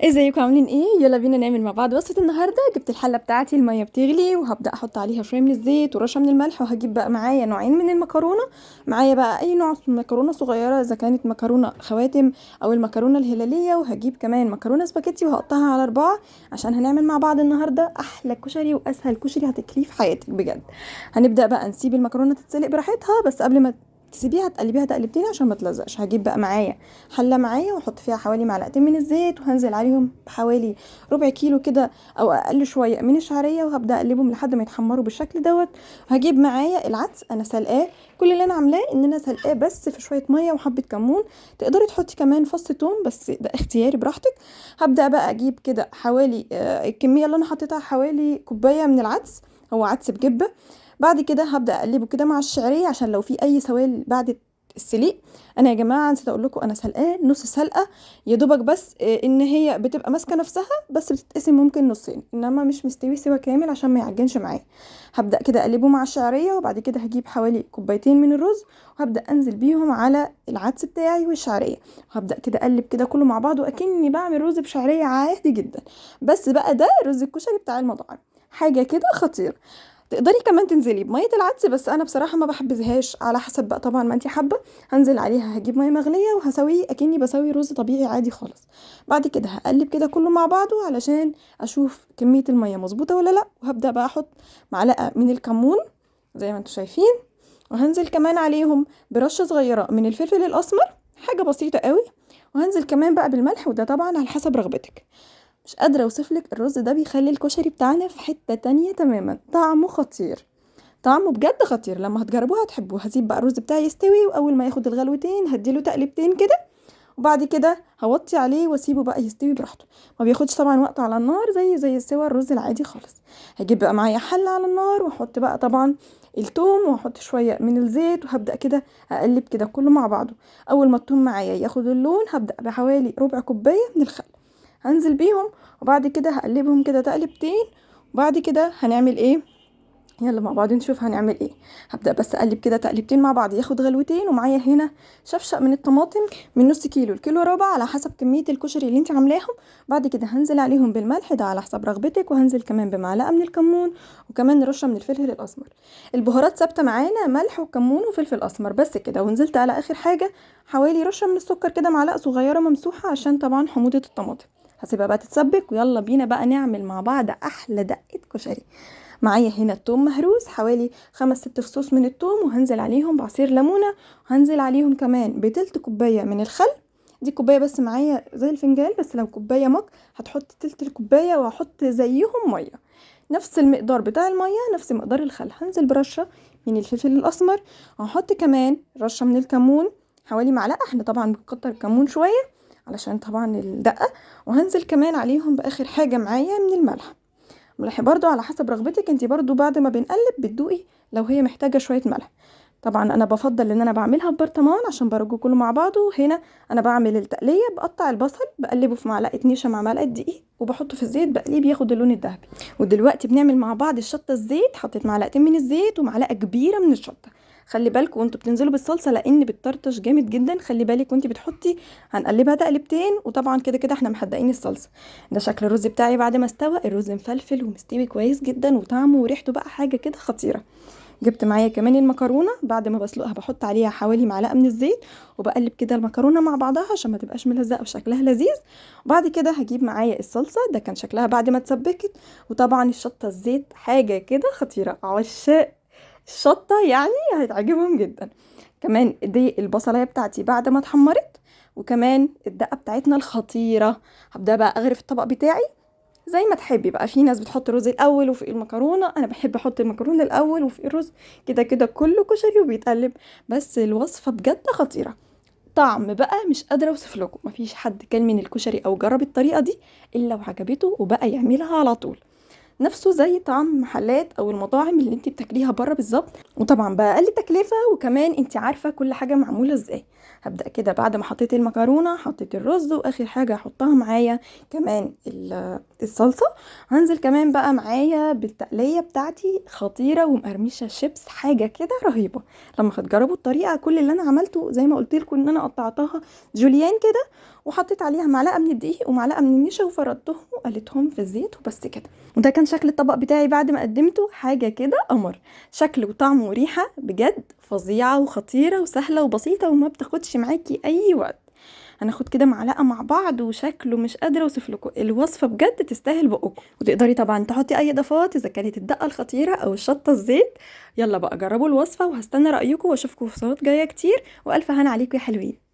ازيكم عاملين ايه؟ يلا بينا نعمل مع بعض وصفة النهارده. جبت الحلة بتاعتي، المية بتغلي وهبدأ احط عليها شوية من الزيت ورشة من الملح، وهجيب بقى معايا نوعين من المكرونة. معايا بقى اي نوع من مكرونة صغيرة، اذا كانت مكرونة خواتم او المكرونة الهلالية، وهجيب كمان مكرونة سباكيتي وهقطعها على 4 عشان هنعمل مع بعض النهارده احلى كشري واسهل كشري هتاكليه في حياتك بجد. هنبدأ بقى نسيب المكرونة تتسلق براحتها، بس قبل ما تسيبيها تقلبيها تقلبتين عشان ما تلزقش. هجيب بقى معايا حله معايا واحط فيها حوالي معلقتين من الزيت، وهنزل عليهم بحوالي ربع كيلو كده او اقل شويه من الشعريه، وهبدا اقلبهم لحد ما يتحمروا بالشكل دوت. هجيب معايا العدس انا سلقاه. كل اللي انا عاملاه ان انا سلقاه بس في شويه ميه وحبه كمون. تقدري تحطي كمان فص توم بس ده اختياري براحتك. هبدا بقى اجيب كده حوالي الكميه اللي انا حطيتها حوالي كوبايه من العدس. هو عدس بجبه. بعد كده هبدا اقلبه كده مع الشعريه عشان لو في اي سوائل بعد السليق. انا يا جماعه نسيت اقول لكم انا سلقاه نص سلقه. يا دوبك بس ان هي بتبقى ماسكه نفسها، بس بتتقسم ممكن نصين، انما مش مستوي سوا كامل عشان ما يعجنش معايا. هبدا كده اقلبه مع الشعريه، وبعد كده هجيب حوالي كوبايتين من الرز وهبدا انزل بيهم على العدس بتاعي والشعريه. وهبدا كده اقلب كده كله مع بعض واكني بعمل رز بشعريه عادي جدا. بس بقى ده رز الكشري بتاع المطاعم، حاجه كده خطيره. تقدري كمان تنزلي بميه العدس، بس انا بصراحه ما بحبذهاش، على حسب بقى طبعا ما انتي حابه. هنزل عليها هجيب ميه مغليه وهسويه اكني بسوي رز طبيعي عادي خالص. بعد كده هقلب كده كله مع بعضه علشان اشوف كميه الميه مظبوطه ولا لا، وهبدا بقى احط معلقه من الكمون زي ما انتم شايفين. وهنزل كمان عليهم برشه صغيره من الفلفل الاسمر، حاجه بسيطه قوي. وهنزل كمان بقى بالملح، وده طبعا على حسب رغبتك. مش قادرة اوصفلك الرز ده بيخلي الكشري بتاعنا في حتة تانية تماما، طعمه خطير. طعمه بجد خطير، لما هتجربوها هتحبوه. هسيب بقى الرز بتاعي يستوي، واول ما ياخد الغلوتين هديله تقلبتين كده، وبعد كده هوطي عليه واسيبه بقى يستوي براحته. ما بياخدش طبعا وقت على النار زي سوا الرز العادي خالص. هجيب بقى معايا حله على النار واحط بقى طبعا التوم، واحط شويه من الزيت، وهبدا كده اقلب كده كله مع بعضه. اول ما التوم معايا ياخد اللون هبدا بحوالي ربع كوبايه من الخل هنزل بيهم، وبعد كده هقلبهم كده تقلبتين. وبعد كده هنعمل ايه؟ يلا مع بعض نشوف هنعمل ايه. هبدأ بس اقلب كده تقلبتين مع بعض ياخد غلوتين، ومعايا هنا شفشق من الطماطم من نص كيلو الكيلو ربع على حسب كمية الكشري اللي انت عاملاهم. بعد كده هنزل عليهم بالملح ده على حسب رغبتك، وهنزل كمان بمعلقة من الكمون وكمان رشة من الفلفل الاسمر. البهارات ثابتة معانا، ملح وكمون وفلفل اسمر بس كده. ونزلت على اخر حاجة حوالي رشة من السكر كده، معلقة صغيرة ممسوحة عشان طبعا حموضة الطماطم. هسيبها بقى تتسبك، ويلا بينا بقى نعمل مع بعض احلى دقة كشري. معايا هنا التوم مهروس حوالي 5 6 فصوص من التوم، وهنزل عليهم بعصير ليمونة. وهنزل عليهم كمان بتلت كوباية من الخل. دي كوباية بس معايا زي الفنجان، بس لو كوباية مج هتحط تلت الكوباية، وهحط زيهم مية نفس المقدار بتاع المية نفس مقدار الخل. هنزل برشة من الفلفل الأسمر، وهحط كمان رشة من الكمون حوالي معلقة. احنا طبعا بنكتر الكمون شوية علشان طبعا الدقة. وهنزل كمان عليهم بآخر حاجة معايا من الملح. ملح برضو على حسب رغبتك انتي، برضو بعد ما بنقلب بتدوقي لو هي محتاجة شوية ملح. طبعا انا بفضل ان انا بعملها ببرطمان عشان برجو كله مع بعضه. هنا انا بعمل التقلية، بقطع البصل بقلبه في معلقة نشا مع معلقة دقيق وبحطه في الزيت بقليه بياخد اللون الذهبي. ودلوقتي بنعمل مع بعض الشطة. الزيت حطيت معلقتين من الزيت ومعلقة كبيرة من الشطة. خلي بالكم وانتوا بتنزلوا بالصلصة لان بتطرطش جامد جدا، خلي بالك وانتي بتحطي. هنقلبها تقلبتين، وطبعا كده كده احنا محدقين الصلصة. ده شكل الرز بتاعي بعد ما استوى. الرز مفلفل ومستوي كويس جدا، وطعمه وريحته بقى حاجة كده خطيرة. جبت معايا كمان المكرونه، بعد ما بسلقها بحط عليها حوالي معلقه من الزيت، وبقلب كده المكرونه مع بعضها عشان ما تبقاش ملزقه وشكلها لذيذ. وبعد كده هجيب معايا الصلصه، ده كان شكلها بعد ما اتسبكت. وطبعا الشطه الزيت حاجه كده خطيره، عشاق الشطه يعني هتعجبهم جدا. كمان دي البصلايه بتاعتي بعد ما اتحمرت، وكمان الدقه بتاعتنا الخطيره. هبدا بقى اغرف الطبق بتاعي زي ما تحبي بقى. في ناس بتحط الرز الاول وفي المكرونه، انا بحب احط المكرونه الاول وفي الرز. كده كده كله كشري وبيتقلب. بس الوصفه بجد خطيره. طعم بقى مش قادره اوصف لكم. مفيش حد كل من الكشري او جرب الطريقه دي الا وعجبته وبقى يعملها على طول. نفسه زي طعم المحلات او المطاعم اللي انت بتاكليها بره بالظبط، وطبعا باقل تكلفه، وكمان انت عارفه كل حاجه معموله ازاي. هبدا كده بعد ما حطيت المكرونه حطيت الرز، واخر حاجه هحطها معايا كمان الصلصه. هنزل كمان بقى معايا بالتقليه بتاعتي خطيره ومقرمشه شيبس، حاجه كده رهيبه. لما هتجربوا الطريقه كل اللي انا عملته زي ما قلت لكم ان انا قطعتها جوليان كده، وحطيت عليها معلقه من الدقيق ومعلقه من النشا وفردتهم وقلتهم في الزيت وبس كده. وده كان شكل الطبق بتاعي بعد ما قدمته. حاجه كده قمر، شكل وطعم وريحه بجد فظيعه وخطيره وسهله وبسيطه وما بتاخدش معاكي اي وقت. هناخد كده معلقه مع بعض وشكله مش قادره اوصف لكم، الوصفه بجد تستاهل بقكم. وتقدري طبعا تحطي اي اضافات اذا كانت الدقه الخطيره او الشطه الزيت. يلا بقى جربوا الوصفه وهستنى رايكم واشوفكم في وصفات جايه كتير، والف هنا عليكم يا حلوين.